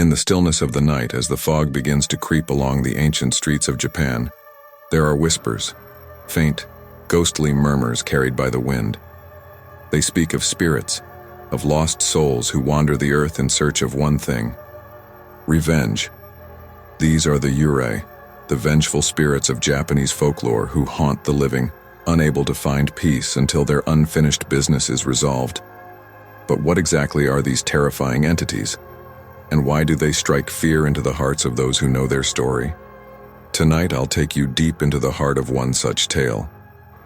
In the stillness of the night, as the fog begins to creep along the ancient streets of Japan, there are whispers, faint, ghostly murmurs carried by the wind. They speak of spirits, of lost souls who wander the earth in search of one thing: revenge. These are the Yurei, the vengeful spirits of Japanese folklore who haunt the living, unable to find peace until their unfinished business is resolved. But what exactly are these terrifying entities? And why do they strike fear into the hearts of those who know their story? Tonight I'll take you deep into the heart of one such tale,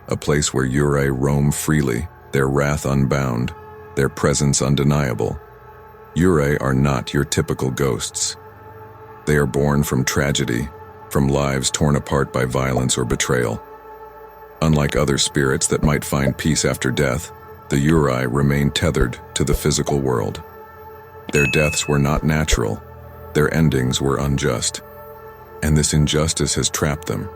a place where Yurei roam freely, their wrath unbound, their presence undeniable. Yurei are not your typical ghosts. They are born from tragedy, from lives torn apart by violence or betrayal. Unlike other spirits that might find peace after death, the Yurei remain tethered to the physical world. Their deaths were not natural, their endings were unjust. And this injustice has trapped them,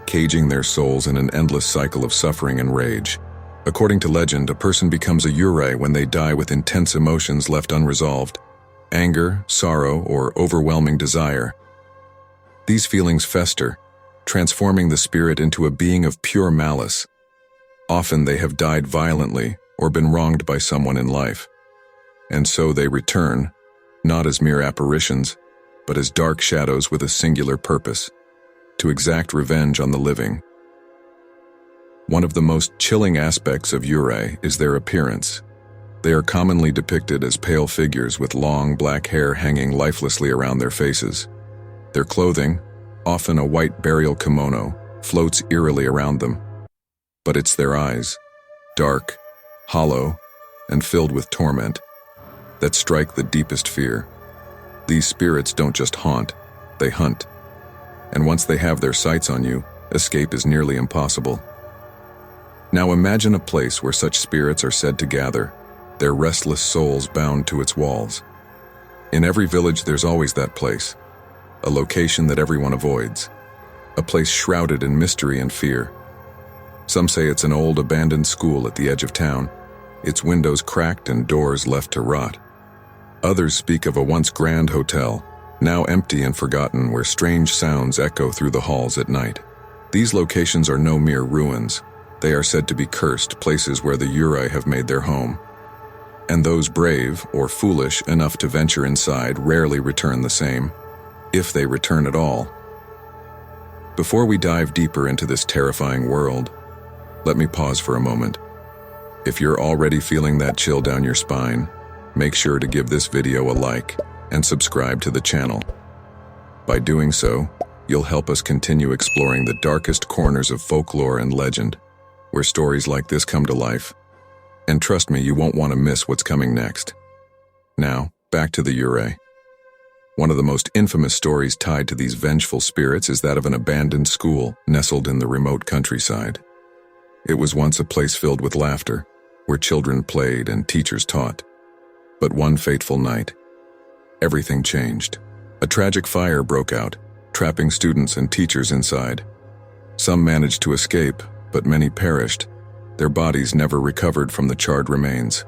caging their souls in an endless cycle of suffering and rage. According to legend, a person becomes a Yurei when they die with intense emotions left unresolved: anger, sorrow, or overwhelming desire. These feelings fester, transforming the spirit into a being of pure malice. Often they have died violently or been wronged by someone in life. And so they return, not as mere apparitions, but as dark shadows with a singular purpose: to exact revenge on the living. One of the most chilling aspects of Yurei is their appearance. They are commonly depicted as pale figures with long black hair hanging lifelessly around their faces. Their clothing, often a white burial kimono, floats eerily around them. But it's their eyes, dark, hollow, and filled with torment, that strike the deepest fear. These spirits don't just haunt, they hunt. And once they have their sights on you, escape is nearly impossible. Now imagine a place where such spirits are said to gather, their restless souls bound to its walls. In every village there's always that place, a location that everyone avoids, a place shrouded in mystery and fear. Some say it's an old abandoned school at the edge of town, its windows cracked and doors left to rot. Others speak of a once grand hotel, now empty and forgotten, where strange sounds echo through the halls at night. These locations are no mere ruins. They are said to be cursed places where the Yurei have made their home. And those brave or foolish enough to venture inside rarely return the same, if they return at all. Before we dive deeper into this terrifying world, let me pause for a moment. If you're already feeling that chill down your spine, make sure to give this video a like and subscribe to the channel. By doing so, you'll help us continue exploring the darkest corners of folklore and legend, where stories like this come to life. And trust me, you won't want to miss what's coming next. Now, back to the Yurei. One of the most infamous stories tied to these vengeful spirits is that of an abandoned school nestled in the remote countryside. It was once a place filled with laughter, where children played and teachers taught. But one fateful night, everything changed. A tragic fire broke out, trapping students and teachers inside. Some managed to escape, but many perished, their bodies never recovered from the charred remains.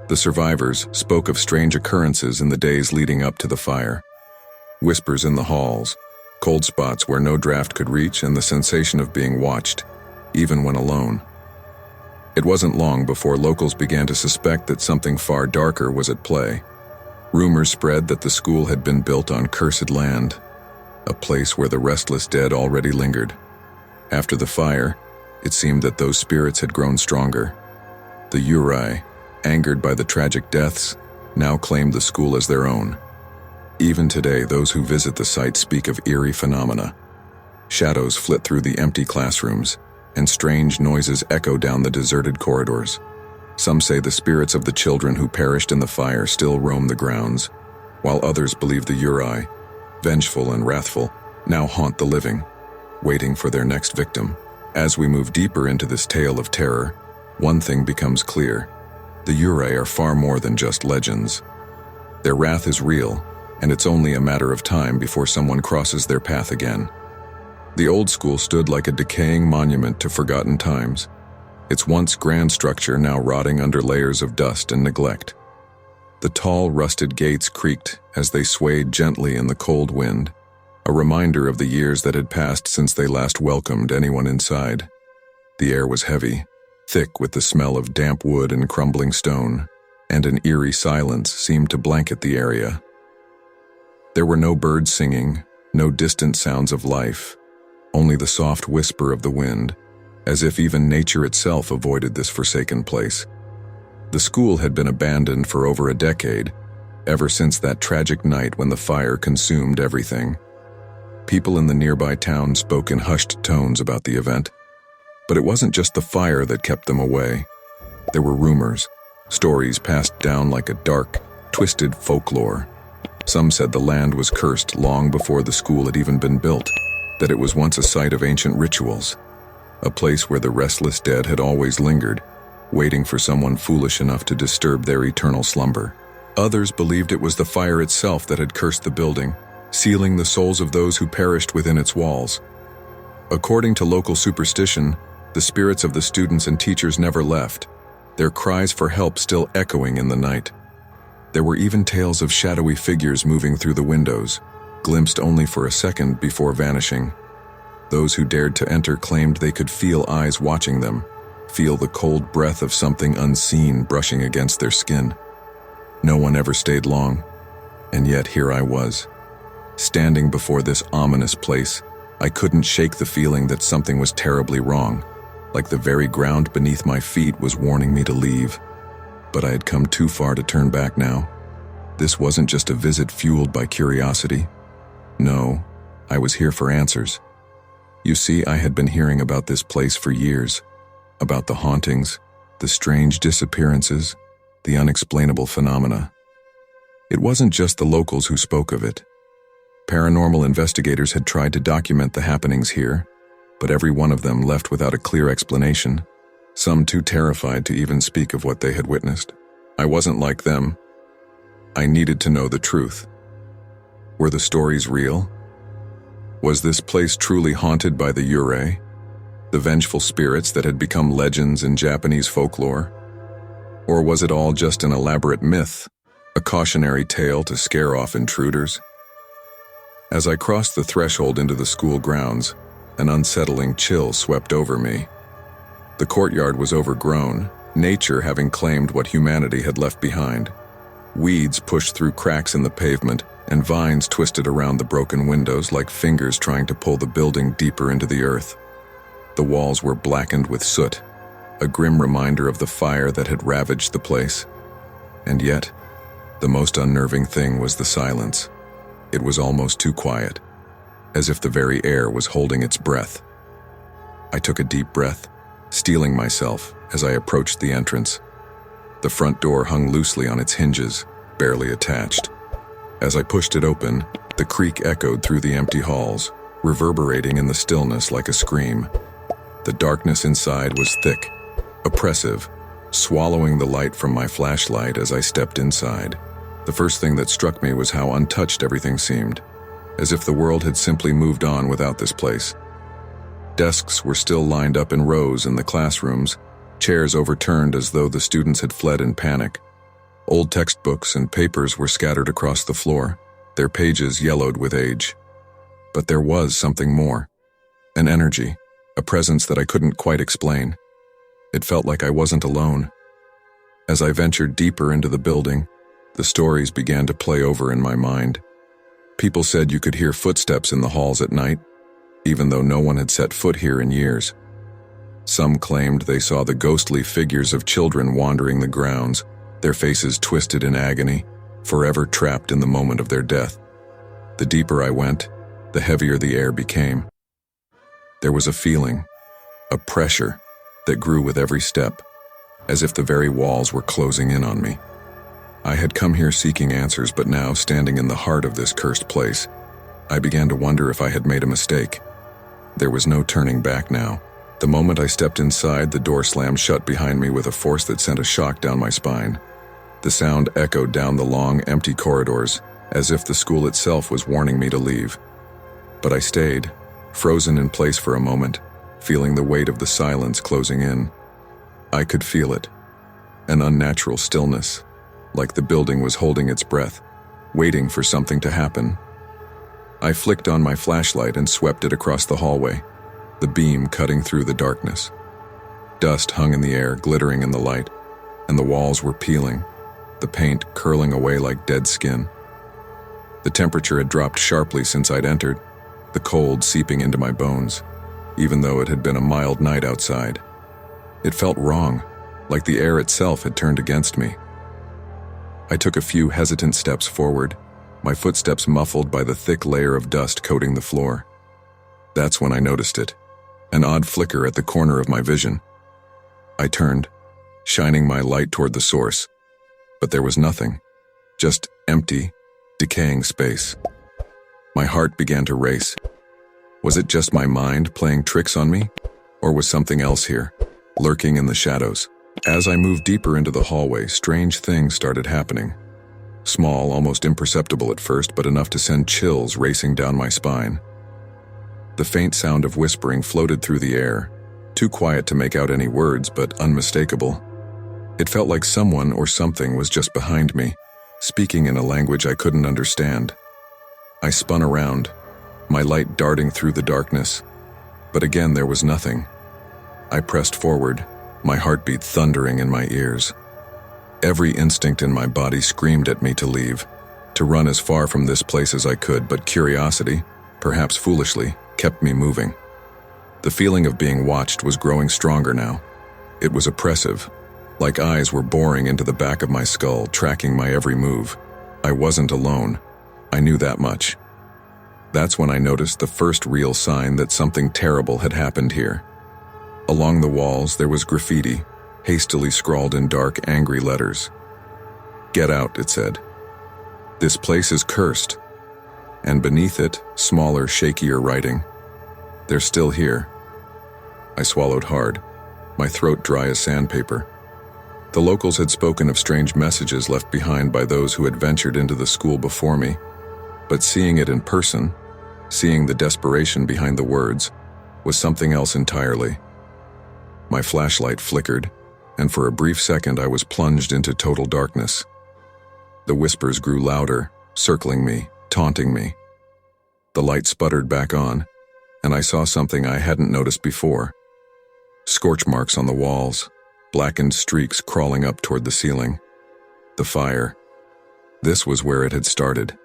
The survivors spoke of strange occurrences in the days leading up to the fire. Whispers in the halls, cold spots where no draft could reach, and the sensation of being watched, even when alone. It wasn't long before locals began to suspect that something far darker was at play. Rumors spread that the school had been built on cursed land, a place where the restless dead already lingered. After the fire, it seemed that those spirits had grown stronger. The Yurei, angered by the tragic deaths, now claimed the school as their own. Even today, those who visit the site speak of eerie phenomena. Shadows flit through the empty classrooms, and strange noises echo down the deserted corridors. Some say the spirits of the children who perished in the fire still roam the grounds, while others believe the Yurei, vengeful and wrathful, now haunt the living, waiting for their next victim. As we move deeper into this tale of terror, one thing becomes clear: the Yurei are far more than just legends. Their wrath is real, and it's only a matter of time before someone crosses their path again. The old school stood like a decaying monument to forgotten times, its once grand structure now rotting under layers of dust and neglect. The tall, rusted gates creaked as they swayed gently in the cold wind, a reminder of the years that had passed since they last welcomed anyone inside. The air was heavy, thick with the smell of damp wood and crumbling stone, and an eerie silence seemed to blanket the area. There were no birds singing, no distant sounds of life, only the soft whisper of the wind, as if even nature itself avoided this forsaken place. The school had been abandoned for over a decade, ever since that tragic night when the fire consumed everything. People in the nearby town spoke in hushed tones about the event, but it wasn't just the fire that kept them away. There were rumors, stories passed down like a dark, twisted folklore. Some said the land was cursed long before the school had even been built, that it was once a site of ancient rituals, a place where the restless dead had always lingered, waiting for someone foolish enough to disturb their eternal slumber. Others believed it was the fire itself that had cursed the building, sealing the souls of those who perished within its walls. According to local superstition, the spirits of the students and teachers never left, their cries for help still echoing in the night. There were even tales of shadowy figures moving through the windows, glimpsed only for a second before vanishing. Those who dared to enter claimed they could feel eyes watching them, feel the cold breath of something unseen brushing against their skin. No one ever stayed long, and yet here I was. Standing before this ominous place, I couldn't shake the feeling that something was terribly wrong, like the very ground beneath my feet was warning me to leave. But I had come too far to turn back now. This wasn't just a visit fueled by curiosity. No, I was here for answers. You see, I had been hearing about this place for years, about the hauntings, the strange disappearances, the unexplainable phenomena. It wasn't just the locals who spoke of it. Paranormal investigators had tried to document the happenings here, but every one of them left without a clear explanation, some too terrified to even speak of what they had witnessed. I wasn't like them. I needed to know the truth. Were the stories real? Was this place truly haunted by the Yurei, the vengeful spirits that had become legends in Japanese folklore? Or was it all just an elaborate myth, a cautionary tale to scare off intruders? As I crossed the threshold into the school grounds, an unsettling chill swept over me. The courtyard was overgrown, nature having claimed what humanity had left behind. Weeds pushed through cracks in the pavement, and vines twisted around the broken windows like fingers trying to pull the building deeper into the earth. The walls were blackened with soot, a grim reminder of the fire that had ravaged the place. And yet, the most unnerving thing was the silence. It was almost too quiet, as if the very air was holding its breath. I took a deep breath, steeling myself as I approached the entrance. The front door hung loosely on its hinges, barely attached. As I pushed it open, the creak echoed through the empty halls, reverberating in the stillness like a scream. The darkness inside was thick, oppressive, swallowing the light from my flashlight as I stepped inside. The first thing that struck me was how untouched everything seemed, as if the world had simply moved on without this place. Desks were still lined up in rows in the classrooms, chairs overturned as though the students had fled in panic. Old textbooks and papers were scattered across the floor, their pages yellowed with age. But there was something more, an energy, a presence that I couldn't quite explain. It felt like I wasn't alone. As I ventured deeper into the building, the stories began to play over in my mind. People said you could hear footsteps in the halls at night, even though no one had set foot here in years. Some claimed they saw the ghostly figures of children wandering the grounds, their faces twisted in agony, forever trapped in the moment of their death. The deeper I went, the heavier the air became. There was a feeling, a pressure, that grew with every step, as if the very walls were closing in on me. I had come here seeking answers, but now, standing in the heart of this cursed place, I began to wonder if I had made a mistake. There was no turning back now. The moment I stepped inside, the door slammed shut behind me with a force that sent a shock down my spine. The sound echoed down the long, empty corridors, as if the school itself was warning me to leave. But I stayed, frozen in place for a moment, feeling the weight of the silence closing in. I could feel it, an unnatural stillness, like the building was holding its breath, waiting for something to happen. I flicked on my flashlight and swept it across the hallway, the beam cutting through the darkness. Dust hung in the air, glittering in the light, and the walls were peeling, the paint curling away like dead skin. The temperature had dropped sharply since I'd entered, the cold seeping into my bones, even though it had been a mild night outside. It felt wrong, like the air itself had turned against me. I took a few hesitant steps forward, my footsteps muffled by the thick layer of dust coating the floor. That's when I noticed it, an odd flicker at the corner of my vision. I turned, shining my light toward the source, but there was nothing, just empty, decaying space. My heart began to race. Was it just my mind playing tricks on me? Or was something else here, lurking in the shadows? As I moved deeper into the hallway, strange things started happening. Small, almost imperceptible at first, but enough to send chills racing down my spine. The faint sound of whispering floated through the air, too quiet to make out any words, but unmistakable. It felt like someone or something was just behind me, speaking in a language I couldn't understand. I spun around, my light darting through the darkness, but again there was nothing. I pressed forward, my heartbeat thundering in my ears. Every instinct in my body screamed at me to leave, to run as far from this place as I could, but curiosity, perhaps foolishly, kept me moving. The feeling of being watched was growing stronger now. It was oppressive, like eyes were boring into the back of my skull, tracking my every move. I wasn't alone. I knew that much. That's when I noticed the first real sign that something terrible had happened here. Along the walls there was graffiti, hastily scrawled in dark, angry letters. "Get out," it said. "This place is cursed." And beneath it, smaller, shakier writing. "They're still here." I swallowed hard, my throat dry as sandpaper. The locals had spoken of strange messages left behind by those who had ventured into the school before me, but seeing it in person, seeing the desperation behind the words, was something else entirely. My flashlight flickered, and for a brief second I was plunged into total darkness. The whispers grew louder, circling me, taunting me. The light sputtered back on, and I saw something I hadn't noticed before. Scorch marks on the walls, blackened streaks crawling up toward the ceiling. The fire. This was where it had started.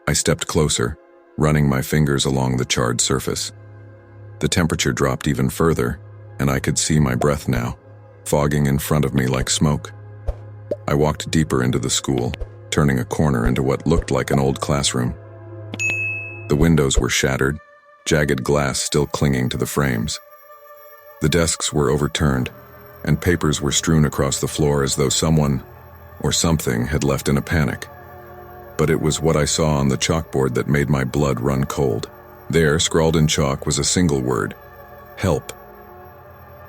I stepped closer, running my fingers along the charred surface. The temperature dropped even further, and I could see my breath now, fogging in front of me like smoke. I walked deeper into the school, turning a corner into what looked like an old classroom. The windows were shattered, jagged glass still clinging to the frames. The desks were overturned, and papers were strewn across the floor as though someone, or something, had left in a panic. But it was what I saw on the chalkboard that made my blood run cold. There, scrawled in chalk, was a single word: help.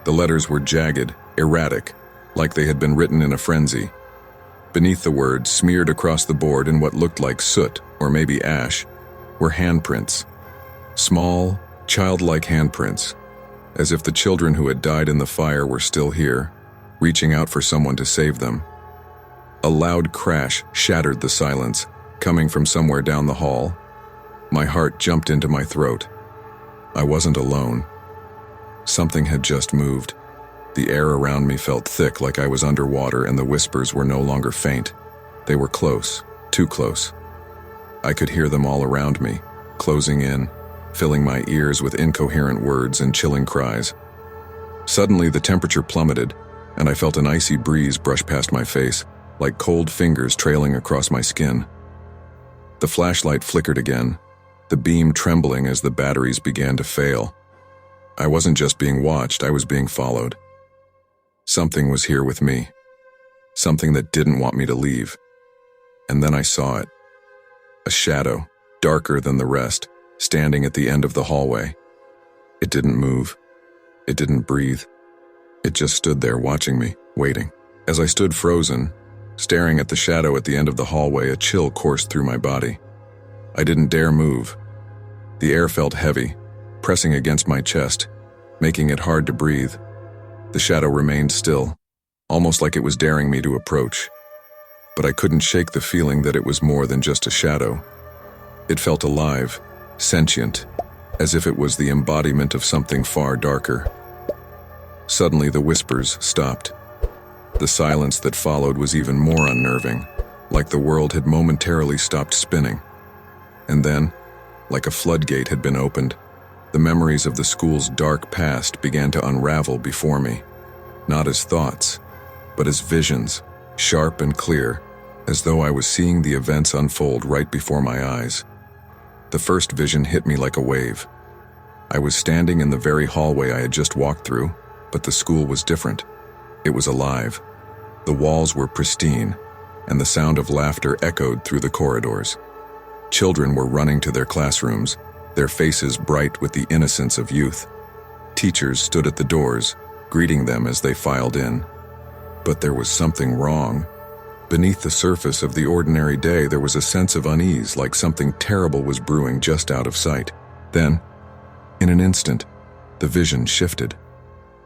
The letters were jagged, erratic, like they had been written in a frenzy. Beneath the words, smeared across the board in what looked like soot, or maybe ash, were handprints. Small, childlike handprints, as if the children who had died in the fire were still here, reaching out for someone to save them. A loud crash shattered the silence, coming from somewhere down the hall. My heart jumped into my throat. I wasn't alone. Something had just moved. The air around me felt thick, like I was underwater, and the whispers were no longer faint. They were close, too close. I could hear them all around me, closing in, filling my ears with incoherent words and chilling cries. Suddenly, the temperature plummeted, and I felt an icy breeze brush past my face, like cold fingers trailing across my skin. The flashlight flickered again, the beam trembling as the batteries began to fail. I wasn't just being watched, I was being followed. Something was here with me. Something that didn't want me to leave. And then I saw it. A shadow, darker than the rest, standing at the end of the hallway. It didn't move. It didn't breathe. It just stood there watching me, waiting. As I stood frozen, staring at the shadow at the end of the hallway, a chill coursed through my body. I didn't dare move. The air felt heavy, pressing against my chest, making it hard to breathe. The shadow remained still, almost like it was daring me to approach. but I couldn't shake the feeling that it was more than just a shadow. It felt alive, sentient, as if it was the embodiment of something far darker. Suddenly the whispers stopped. The silence that followed was even more unnerving, like the world had momentarily stopped spinning. And then, like a floodgate had been opened, the memories of the school's dark past began to unravel before me, not as thoughts, but as visions, sharp and clear, as though I was seeing the events unfold right before my eyes. The first vision hit me like a wave. I was standing in the very hallway I had just walked through, but the school was different. It was alive. The walls were pristine, and the sound of laughter echoed through the corridors. Children were running to their classrooms, their faces bright with the innocence of youth. Teachers stood at the doors, greeting them as they filed in. But there was something wrong. Beneath the surface of the ordinary day, there was a sense of unease, like something terrible was brewing just out of sight. Then, in an instant, the vision shifted.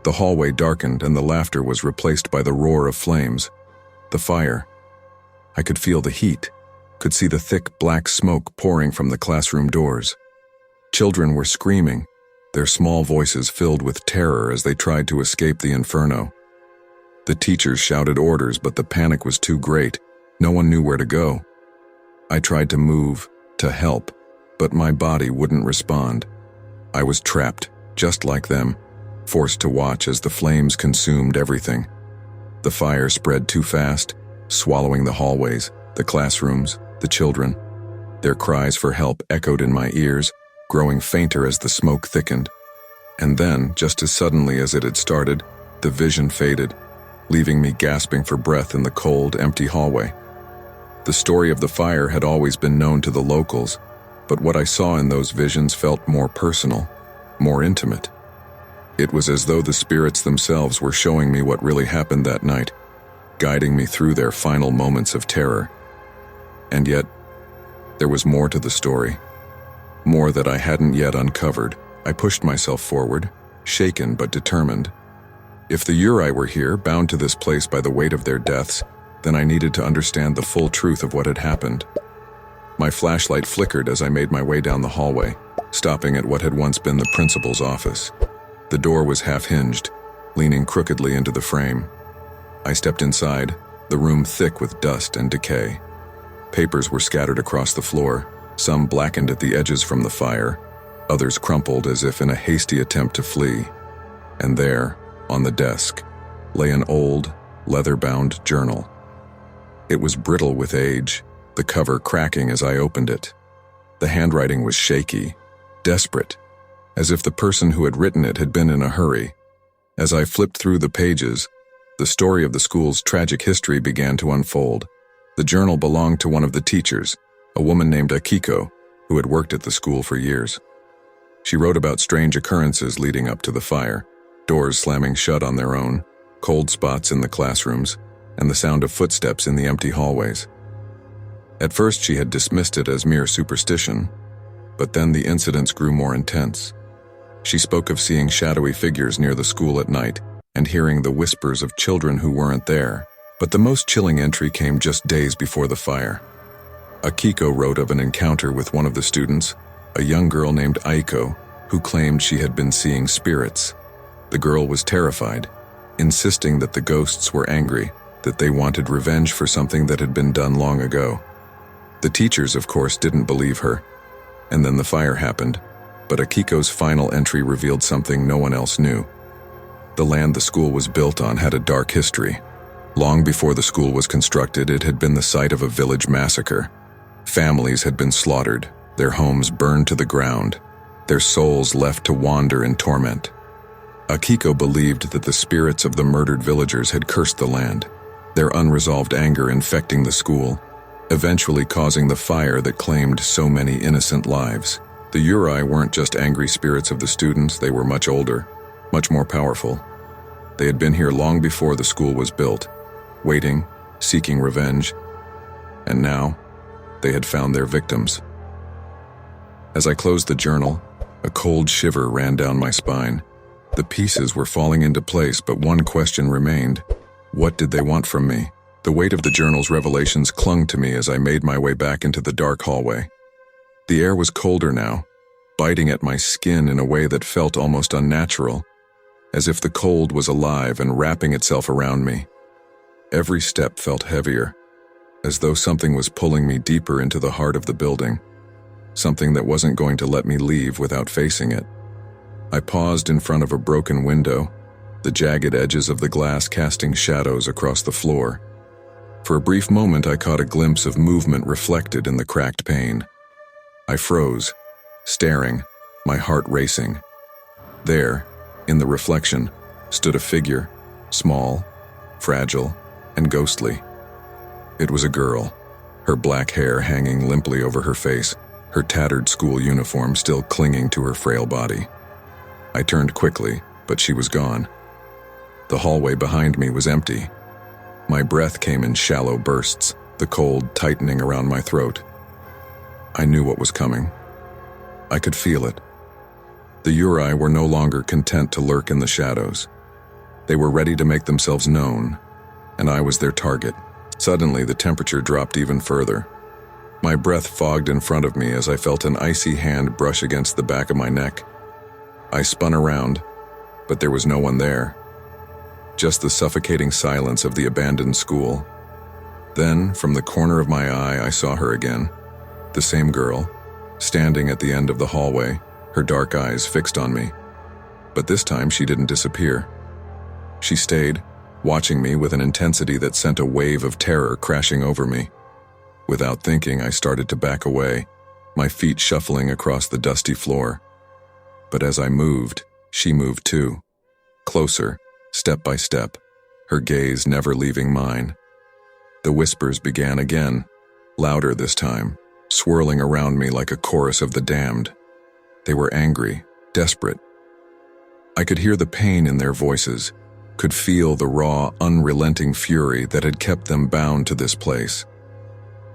The hallway darkened and the laughter was replaced by the roar of flames. The fire. I could feel the heat, could see the thick black smoke pouring from the classroom doors. Children were screaming, their small voices filled with terror as they tried to escape the inferno. The teachers shouted orders, but the panic was too great. No one knew where to go. I tried to move, to help, but my body wouldn't respond. I was trapped, just like them, forced to watch as the flames consumed everything. The fire spread too fast, swallowing the hallways, the classrooms, the children. Their cries for help echoed in my ears, growing fainter as the smoke thickened. And then, just as suddenly as it had started, the vision faded, leaving me gasping for breath in the cold, empty hallway. The story of the fire had always been known to the locals, but what I saw in those visions felt more personal, more intimate. It was as though the spirits themselves were showing me what really happened that night, guiding me through their final moments of terror. And yet, there was more to the story, more that I hadn't yet uncovered. I pushed myself forward, shaken but determined. If the Yurei were here, bound to this place by the weight of their deaths, then I needed to understand the full truth of what had happened. My flashlight flickered as I made my way down the hallway, stopping at what had once been the principal's office. The door was half-hinged, leaning crookedly into the frame. I stepped inside, the room thick with dust and decay. Papers were scattered across the floor, some blackened at the edges from the fire, others crumpled as if in a hasty attempt to flee. And there, on the desk, lay an old, leather-bound journal. It was brittle with age, the cover cracking as I opened it. The handwriting was shaky, desperate, as if the person who had written it had been in a hurry. As I flipped through the pages, the story of the school's tragic history began to unfold. The journal belonged to one of the teachers, a woman named Akiko, who had worked at the school for years. She wrote about strange occurrences leading up to the fire, doors slamming shut on their own, cold spots in the classrooms, and the sound of footsteps in the empty hallways. At first she had dismissed it as mere superstition, but then the incidents grew more intense. She spoke of seeing shadowy figures near the school at night and hearing the whispers of children who weren't there. But the most chilling entry came just days before the fire. Akiko wrote of an encounter with one of the students, a young girl named Aiko, who claimed she had been seeing spirits. The girl was terrified, insisting that the ghosts were angry, that they wanted revenge for something that had been done long ago. The teachers, of course, didn't believe her. And then the fire happened, but Akiko's final entry revealed something no one else knew. The land the school was built on had a dark history. Long before the school was constructed, it had been the site of a village massacre. Families had been slaughtered, their homes burned to the ground, their souls left to wander in torment. Akiko believed that the spirits of the murdered villagers had cursed the land, their unresolved anger infecting the school, eventually causing the fire that claimed so many innocent lives. The Yurei weren't just angry spirits of the students, they were much older, much more powerful. They had been here long before the school was built, waiting, seeking revenge, and now they had found their victims. As I closed the journal, a cold shiver ran down my spine. The pieces were falling into place, but one question remained. What did they want from me? The weight of the journal's revelations clung to me as I made my way back into the dark hallway. The air was colder now, biting at my skin in a way that felt almost unnatural, as if the cold was alive and wrapping itself around me. Every step felt heavier, as though something was pulling me deeper into the heart of the building, something that wasn't going to let me leave without facing it. I paused in front of a broken window, the jagged edges of the glass casting shadows across the floor. For a brief moment, I caught a glimpse of movement reflected in the cracked pane. I froze, staring, my heart racing. There, in the reflection, stood a figure, small, fragile, and ghostly. It was a girl, her black hair hanging limply over her face, her tattered school uniform still clinging to her frail body. I turned quickly, but she was gone. The hallway behind me was empty. My breath came in shallow bursts, the cold tightening around my throat. I knew what was coming. I could feel it. The Yurei were no longer content to lurk in the shadows. They were ready to make themselves known, and I was their target. Suddenly, the temperature dropped even further. My breath fogged in front of me as I felt an icy hand brush against the back of my neck. I spun around, but there was no one there. Just the suffocating silence of the abandoned school. Then, from the corner of my eye, I saw her again. The same girl, standing at the end of the hallway, her dark eyes fixed on me. But this time she didn't disappear. She stayed, watching me with an intensity that sent a wave of terror crashing over me. Without thinking, I started to back away, my feet shuffling across the dusty floor. But as I moved, she moved too. Closer, step by step, her gaze never leaving mine. The whispers began again, louder this time, swirling around me like a chorus of the damned. They were angry, desperate. I could hear the pain in their voices, could feel the raw, unrelenting fury that had kept them bound to this place.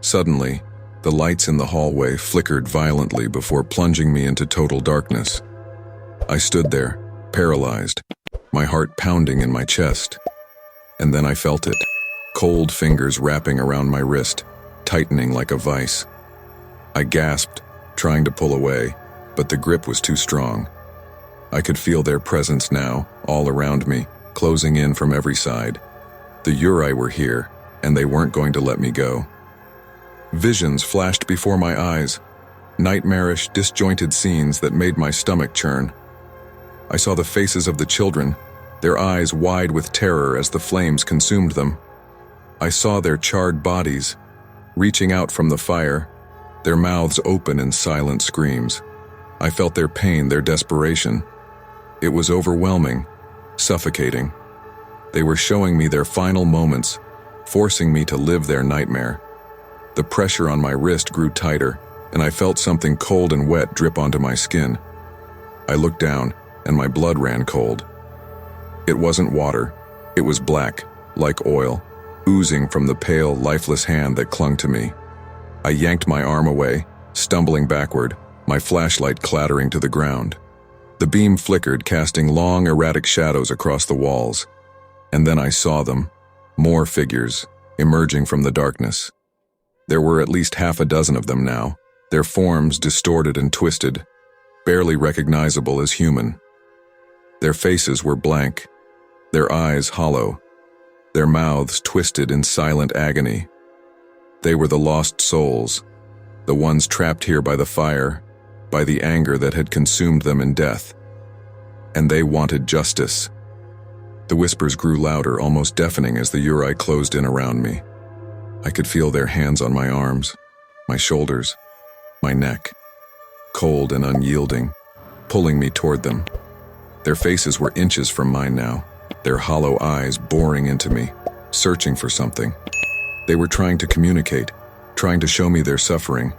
Suddenly, the lights in the hallway flickered violently before plunging me into total darkness. I stood there, paralyzed, my heart pounding in my chest. And then I felt it, cold fingers wrapping around my wrist, tightening like a vice. I gasped, trying to pull away, but the grip was too strong. I could feel their presence now, all around me, closing in from every side. The Yurei were here, and they weren't going to let me go. Visions flashed before my eyes, nightmarish, disjointed scenes that made my stomach churn. I saw the faces of the children, their eyes wide with terror as the flames consumed them. I saw their charred bodies, reaching out from the fire, their mouths open in silent screams. I felt their pain, their desperation. It was overwhelming, suffocating. They were showing me their final moments, forcing me to live their nightmare. The pressure on my wrist grew tighter, and I felt something cold and wet drip onto my skin. I looked down, and my blood ran cold. It wasn't water. It was black, like oil, oozing from the pale, lifeless hand that clung to me. I yanked my arm away, stumbling backward, my flashlight clattering to the ground. The beam flickered, casting long, erratic shadows across the walls. And then I saw them, more figures, emerging from the darkness. There were at least half a dozen of them now, their forms distorted and twisted, barely recognizable as human. Their faces were blank, their eyes hollow, their mouths twisted in silent agony. They were the lost souls, the ones trapped here by the fire, by the anger that had consumed them in death. And they wanted justice. The whispers grew louder, almost deafening as the Yurei closed in around me. I could feel their hands on my arms, my shoulders, my neck, cold and unyielding, pulling me toward them. Their faces were inches from mine now, their hollow eyes boring into me, searching for something. They were trying to communicate, trying to show me their suffering,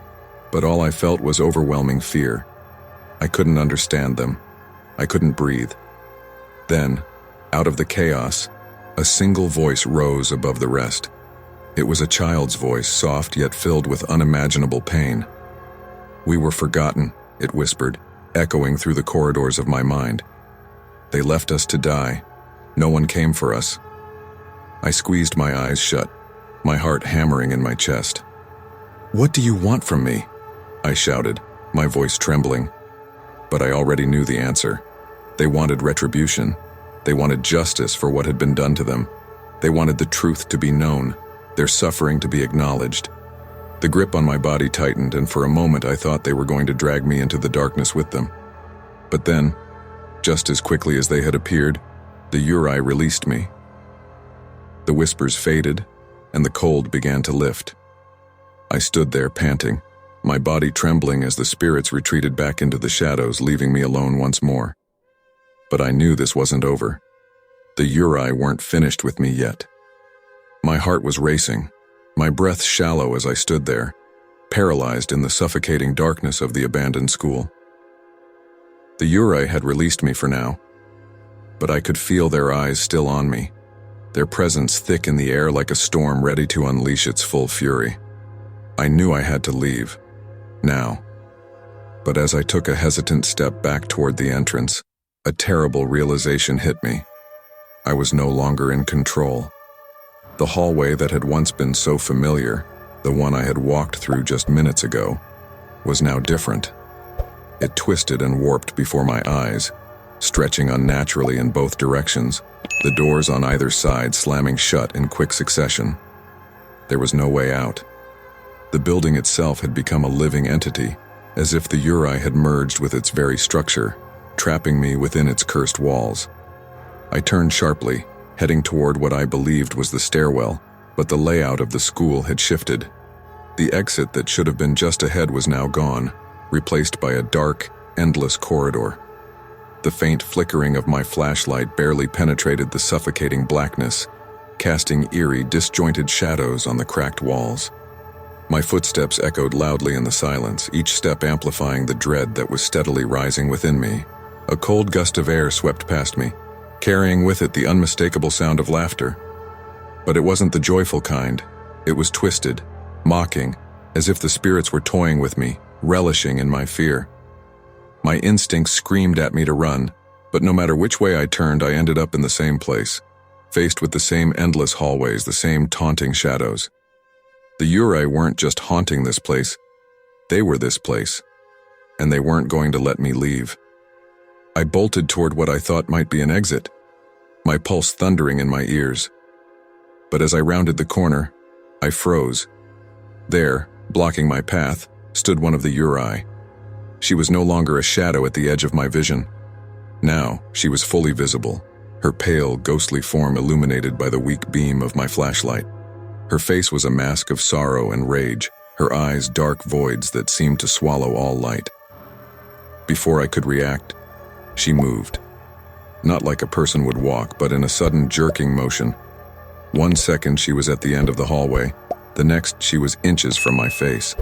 but all I felt was overwhelming fear. I couldn't understand them. I couldn't breathe. Then, out of the chaos, a single voice rose above the rest. It was a child's voice, soft yet filled with unimaginable pain. "We were forgotten," it whispered, echoing through the corridors of my mind. "They left us to die. No one came for us." I squeezed my eyes shut, my heart hammering in my chest. "What do you want from me?" I shouted, my voice trembling. But I already knew the answer. They wanted retribution. They wanted justice for what had been done to them. They wanted the truth to be known, their suffering to be acknowledged. The grip on my body tightened, and for a moment I thought they were going to drag me into the darkness with them. But then, just as quickly as they had appeared, the Yurei released me. The whispers faded, and the cold began to lift. I stood there panting, my body trembling as the spirits retreated back into the shadows, leaving me alone once more. But I knew this wasn't over. The Yurei weren't finished with me yet. My heart was racing, my breath shallow as I stood there, paralyzed in the suffocating darkness of the abandoned school. The Yurei had released me for now, but I could feel their eyes still on me, their presence thick in the air like a storm ready to unleash its full fury. I knew I had to leave, now. But as I took a hesitant step back toward the entrance, a terrible realization hit me. I was no longer in control. The hallway that had once been so familiar, the one I had walked through just minutes ago, was now different. It twisted and warped before my eyes, stretching unnaturally in both directions, the doors on either side slamming shut in quick succession. There was no way out. The building itself had become a living entity, as if the Yurei had merged with its very structure, trapping me within its cursed walls. I turned sharply, heading toward what I believed was the stairwell, but the layout of the school had shifted. The exit that should have been just ahead was now gone, replaced by a dark, endless corridor. The faint flickering of my flashlight barely penetrated the suffocating blackness, casting eerie, disjointed shadows on the cracked walls. My footsteps echoed loudly in the silence, each step amplifying the dread that was steadily rising within me. A cold gust of air swept past me, carrying with it the unmistakable sound of laughter. But it wasn't the joyful kind. It was twisted, mocking, as if the spirits were toying with me, relishing in my fear. My instincts screamed at me to run, but no matter which way I turned, I ended up in the same place, faced with the same endless hallways, the same taunting shadows. The Yurei weren't just haunting this place, they were this place, and they weren't going to let me leave. I bolted toward what I thought might be an exit, my pulse thundering in my ears. But as I rounded the corner, I froze. There, blocking my path, stood one of the Yurei. She was no longer a shadow at the edge of my vision. Now, she was fully visible, her pale, ghostly form illuminated by the weak beam of my flashlight. Her face was a mask of sorrow and rage, her eyes dark voids that seemed to swallow all light. Before I could react, she moved. Not like a person would walk, but in a sudden jerking motion. 1 second she was at the end of the hallway, the next she was inches from my face.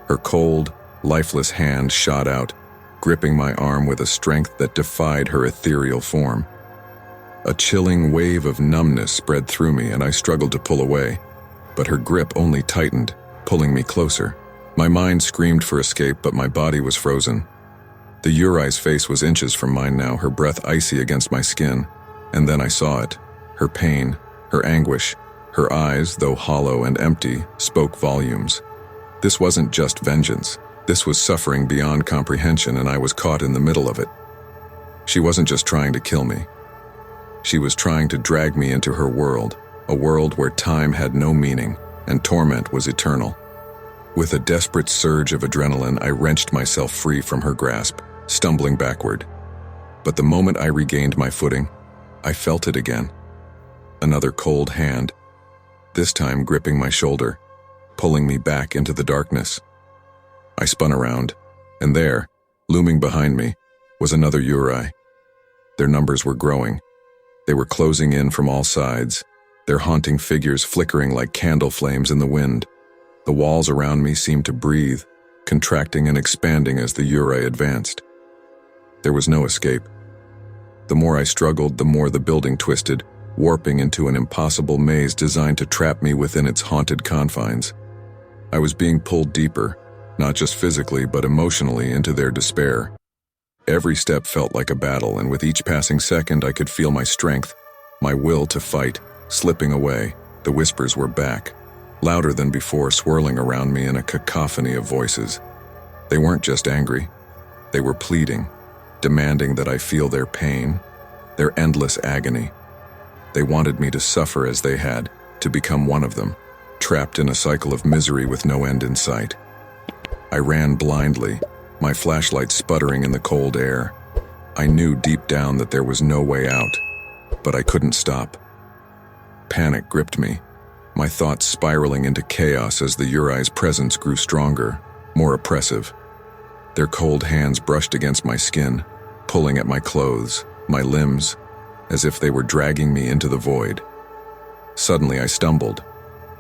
Her cold, lifeless hand shot out, gripping my arm with a strength that defied her ethereal form. A chilling wave of numbness spread through me, and I struggled to pull away, but her grip only tightened, pulling me closer. My mind screamed for escape, but my body was frozen. The Yurei's face was inches from mine now, her breath icy against my skin, and then I saw it. Her pain, her anguish, her eyes, though hollow and empty, spoke volumes. This wasn't just vengeance. This was suffering beyond comprehension, and I was caught in the middle of it. She wasn't just trying to kill me. She was trying to drag me into her world, a world where time had no meaning and torment was eternal. With a desperate surge of adrenaline, I wrenched myself free from her grasp, stumbling backward. But the moment I regained my footing, I felt it again. Another cold hand, this time gripping my shoulder, pulling me back into the darkness. I spun around, and there, looming behind me, was another Yurei. Their numbers were growing. They were closing in from all sides, their haunting figures flickering like candle flames in the wind. The walls around me seemed to breathe, contracting and expanding as the Yurei advanced. There was no escape. The more I struggled, the more the building twisted, warping into an impossible maze designed to trap me within its haunted confines. I was being pulled deeper, not just physically but emotionally, into their despair. Every step felt like a battle, and with each passing second I could feel my strength, my will to fight, slipping away, The whispers were back, louder than before, swirling around me in a cacophony of voices. They weren't just angry. They were pleading, demanding that I feel their pain, their endless agony. They wanted me to suffer as they had, to become one of them, trapped in a cycle of misery with no end in sight. I ran blindly, my flashlight sputtering in the cold air. I knew deep down that there was no way out, but I couldn't stop. Panic gripped me, my thoughts spiraling into chaos as the Yurei's presence grew stronger, more oppressive. Their cold hands brushed against my skin, pulling at my clothes, my limbs, as if they were dragging me into the void. Suddenly I stumbled,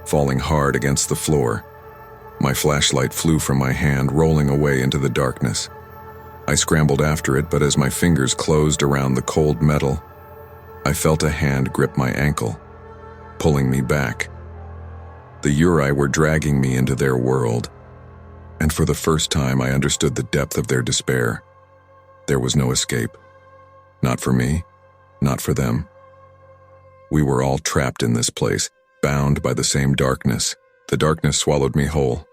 falling hard against the floor. My flashlight flew from my hand, rolling away into the darkness. I scrambled after it, but as my fingers closed around the cold metal, I felt a hand grip my ankle, pulling me back. The Yurei were dragging me into their world, and for the first time I understood the depth of their despair. There was no escape. Not for me, not for them. We were all trapped in this place, bound by the same darkness. The darkness swallowed me whole,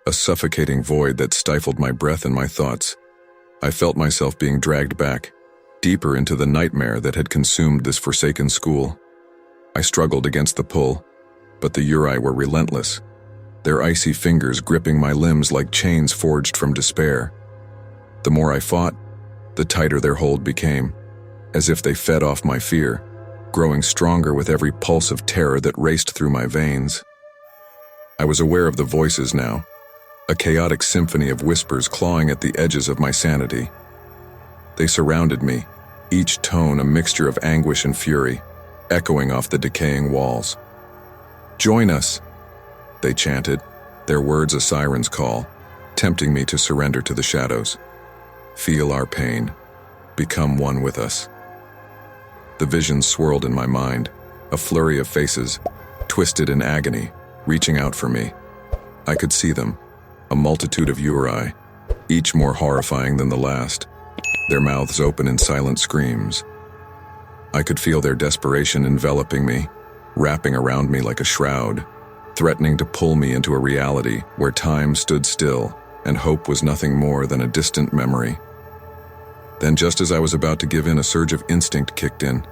a suffocating void that stifled my breath and my thoughts. I felt myself being dragged back, deeper into the nightmare that had consumed this forsaken school. I struggled against the pull, but the Yurei were relentless, their icy fingers gripping my limbs like chains forged from despair. The more I fought, the tighter their hold became, as if they fed off my fear, growing stronger with every pulse of terror that raced through my veins. I was aware of the voices now, a chaotic symphony of whispers clawing at the edges of my sanity. They surrounded me, each tone a mixture of anguish and fury, echoing off the decaying walls. "Join us," they chanted, their words a siren's call, tempting me to surrender to the shadows. "Feel our pain. Become one with us." The visions swirled in my mind, a flurry of faces, twisted in agony, reaching out for me. I could see them, a multitude of Yurei, each more horrifying than the last, their mouths open in silent screams. I could feel their desperation enveloping me, wrapping around me like a shroud, threatening to pull me into a reality where time stood still and hope was nothing more than a distant memory. Then, just as I was about to give in, a surge of instinct kicked in.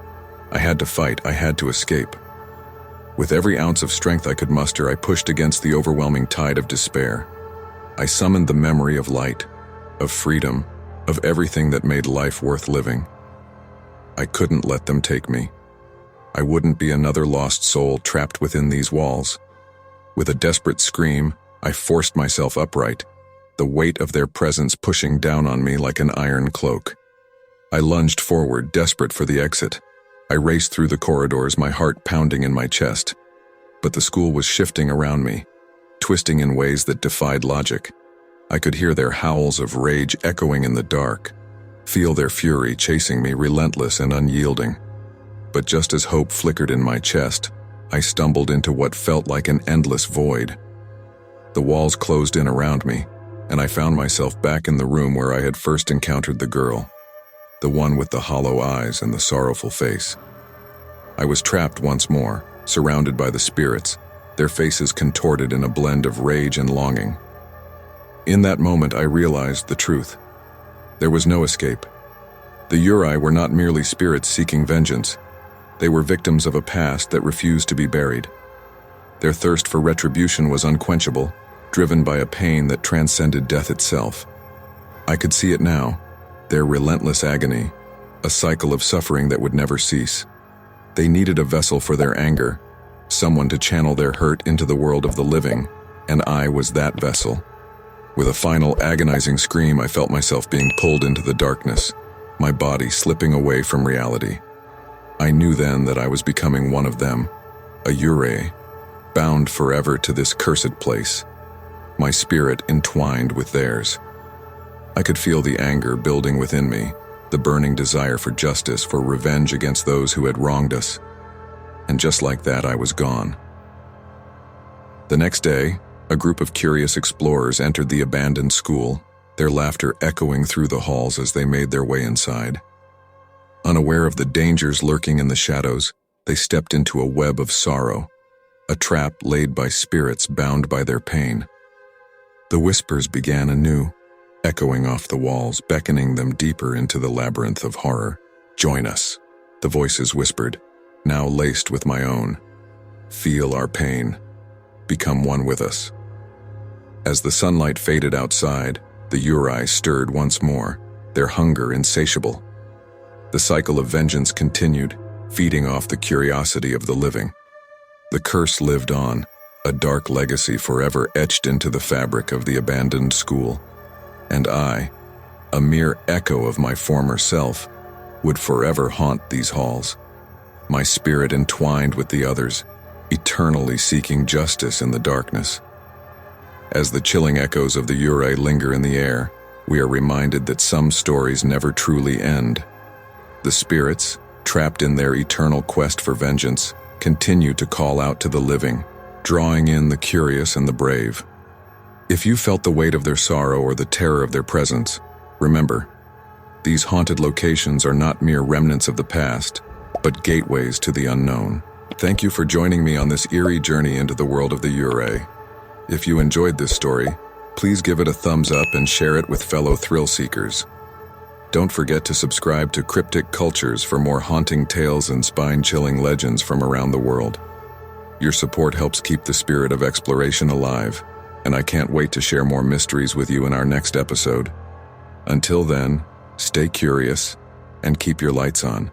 I had to fight, I had to escape. With every ounce of strength I could muster, I pushed against the overwhelming tide of despair. I summoned the memory of light, of freedom, of everything that made life worth living. I couldn't let them take me. I wouldn't be another lost soul trapped within these walls. With a desperate scream, I forced myself upright, the weight of their presence pushing down on me like an iron cloak. I lunged forward, desperate for the exit. I raced through the corridors, my heart pounding in my chest. But the school was shifting around me, twisting in ways that defied logic. I could hear their howls of rage echoing in the dark, feel their fury chasing me, relentless and unyielding. But just as hope flickered in my chest, I stumbled into what felt like an endless void. The walls closed in around me, and I found myself back in the room where I had first encountered the girl, the one with the hollow eyes and the sorrowful face. I was trapped once more, surrounded by the spirits, their faces contorted in a blend of rage and longing. In that moment, I realized the truth. There was no escape. The Yurei were not merely spirits seeking vengeance. They were victims of a past that refused to be buried. Their thirst for retribution was unquenchable, driven by a pain that transcended death itself. I could see it now, their relentless agony, a cycle of suffering that would never cease. They needed a vessel for their anger, someone to channel their hurt into the world of the living, and I was that vessel. With a final agonizing scream, I felt myself being pulled into the darkness, my body slipping away from reality. I knew then that I was becoming one of them, a Yurei, bound forever to this cursed place, my spirit entwined with theirs. I could feel the anger building within me, the burning desire for justice, for revenge against those who had wronged us. And just like that, I was gone. The next day, a group of curious explorers entered the abandoned school, their laughter echoing through the halls as they made their way inside. Unaware of the dangers lurking in the shadows, they stepped into a web of sorrow, a trap laid by spirits bound by their pain. The whispers began anew, echoing off the walls, beckoning them deeper into the labyrinth of horror. "Join us," the voices whispered, now laced with my own. "Feel our pain. Become one with us." As the sunlight faded outside, the Yurei stirred once more, their hunger insatiable. The cycle of vengeance continued, feeding off the curiosity of the living. The curse lived on, a dark legacy forever etched into the fabric of the abandoned school. And I, a mere echo of my former self, would forever haunt these halls, my spirit entwined with the others, eternally seeking justice in the darkness. As the chilling echoes of the Yurei linger in the air, we are reminded that some stories never truly end. The spirits, trapped in their eternal quest for vengeance, continue to call out to the living, drawing in the curious and the brave. If you felt the weight of their sorrow or the terror of their presence, remember, these haunted locations are not mere remnants of the past, but gateways to the unknown. Thank you for joining me on this eerie journey into the world of the Yurei. If you enjoyed this story, please give it a thumbs up and share it with fellow thrill seekers. Don't forget to subscribe to Cryptic Cultures for more haunting tales and spine-chilling legends from around the world. Your support helps keep the spirit of exploration alive, and I can't wait to share more mysteries with you in our next episode. Until then, stay curious and keep your lights on.